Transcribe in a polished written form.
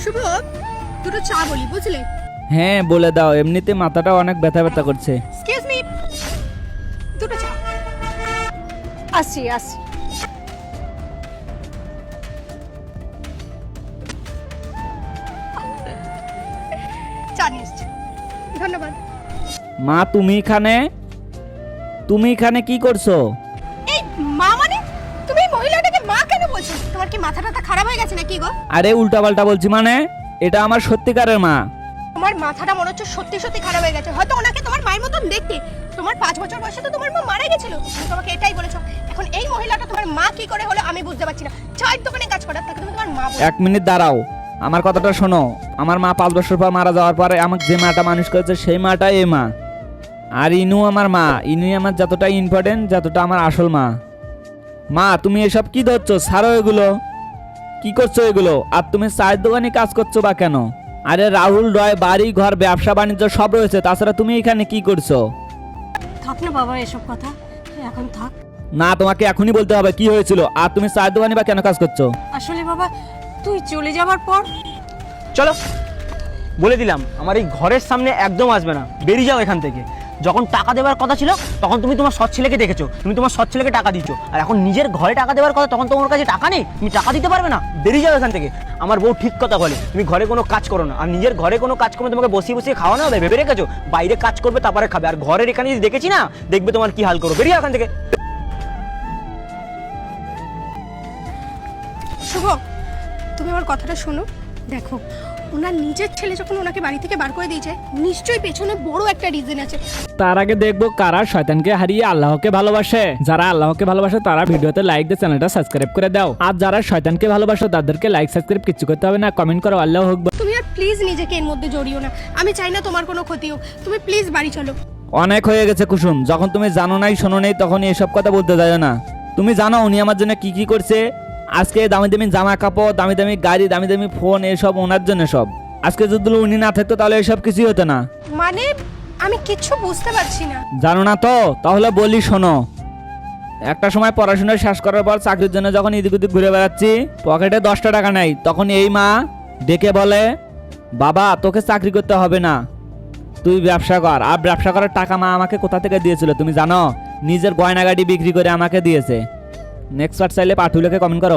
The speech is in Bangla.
শুভ, দুটো চা বলি বুঝলে? হ্যাঁ বলে দাও, এমনিতে মাথাটা অনেক ব্যথা ব্যথা করছে। এক্সকিউজ মি, দুটো চা। আসি আসি। চা নিয়ে এসছি, ধন্যবাদ। মা তুমি এখানে কি করছো? এই মা মানে তুমি এই মহিলাটাকে মা কেন বলছো? তোমার কি মাথাটা খারাপ হয়ে গেছে নাকি গো? আরে উল্টাপাল্টা বলছি মানে, এটা আমার সত্যিকারের মা। তোমার মাথাটা মনে হচ্ছে সত্যি সত্যি খারাপ হয়ে গেছে। হয়তো ওনাকে তোমার মায়ের মতন দেখতে। তোমার 5 বছর বয়সে তো তোমার মা মারা গেছিল, তুমি তোমাকে এটাই বলেছো। এখন এই মহিলাটা তোমার মা কি করে হলো আমি বুঝতে পারছি না। চায়ের দোকানে কাজ করে তাকে তুমি তোমার মা বলো? এক মিনিট দাঁড়াও, আমার কথাটা শোনো। আমার মা 5 বছর পর মারা যাওয়ার পরে আমাকে যে মাটা মানুষ করেছে সেই মাটা এই মা। আর ইনু আমার মা, ইনুই আমার যতটা ইম্পর্টেন্ট যতটা আমার আসল মা। মা তুমি এসব কি ধরছো? ছাড়ো এগুলো, কি করছো এগুলো? আর তুমি চায়ের দোকানে কাজ করছো বা কেন? আরে রাহুল রয় বাড়ি ঘর ব্যবসা বাণিজ্য সব রয়েছে, তাছাড়া তুমি এখানে কি করছো? থাক না বাবা এসব কথা, এখন থাক। না তোমাকে এখনই বলতে হবে কি হয়েছিল, আর তুমি চায়ের দোকানে বা কেন কাজ করছো? আসলে বাবা তুই চলে যাওয়ার পর চলো, বলে দিলাম আমার এই ঘরের সামনে একদম আসবে না, বেরিয়ে যাও এখান থেকে। যখন টাকা দেওয়ার কথা ছিল তখন তুমি তোমার সৎ ছেলেকে দেখেছো, তুমি তোমার সৎ ছেলেকে টাকা দিচ্ছ, আর এখন নিজের ঘরে টাকা দেওয়ার কথা তখন তোমার কাছে টাকা নেই, তুমি টাকা দিতে পারবে না। বেরিয়ে যাও এখান থেকে। আমার বউ ঠিক কথা বলে, তুমি ঘরে কোনো কাজ করো না, আর নিজের ঘরে কোনো কাজ করবে তোমাকে বসিয়ে বসিয়ে খাওয়ানো হবে ভেবে রেখেছো? বাইরে কাজ করবে তারপরে খাবে, আর ঘরের এখানে যদি দেখেছি না দেখবে তোমার কি হাল করো। বেরিয়ে যাও এখান থেকে। শুভ, তুমি আমার কথাটা শোনো। দেখো, ওনার নিজের ছেলে যখন ওনাকে বাড়ি থেকে বার করে দিয়েছে, নিশ্চয়ই পেছনে বড় একটা রিজন আছে। তার আগে দেখবো কারা শয়তানকে হারিয়ে আল্লাহকে ভালোবাসে। যারা আল্লাহকে ভালোবাসে তারা ভিডিওতে লাইক দিয়ে চ্যানেলটা সাবস্ক্রাইব করে দাও। আর যারা শয়তানকে ভালোবাসে তাদেরকে লাইক সাবস্ক্রাইব কিছু করতে হবে না, কমেন্ট করো আল্লাহ হোক। তুমি আর প্লিজ নিজেকে এর মধ্যে জড়িও না। আমি চাই না তোমার কোনো ক্ষতি হোক। তুমি প্লিজ বাড়ি চলো। অনেক হয়ে গেছে কুসুম, যখন তুমি জানো নাই শোনো নাই তখন এসব কথা বলতে যায় না। তুমি জানো উনি আমার জন্য কি কি করছে? আজকে দামি দামি জামা কাপড়, দামি দামি গাড়ি, দামি দামি ফোন, এসব ওনার জন্য সব। আজকে যদি উনি না থাকতো তাহলে এসব কিছুই হতো না। মানে আমি কিচ্ছু বুঝতে পারছি না। জানো না তো? তাহলে বলি শোনো। একটা সময় পড়াশোনা শেষ করার পর চাকরির জন্য যখন এদিক ওদিক ঘুরে বেড়াচ্ছি, পকেটে 10টা টাকা নাই, তখন এই মা ডেকে বলে, বাবা তোকে চাকরি করতে হবে না, তুই ব্যবসা কর। আর ব্যবসা করার টাকা মা আমাকে কোথা থেকে দিয়েছিল তুমি জানো? নিজের গয়নাগাড়ি বিক্রি করে আমাকে দিয়েছে। নেক্সট পার্ট চাইলে পাঠুলেকে কমেন্ট করো।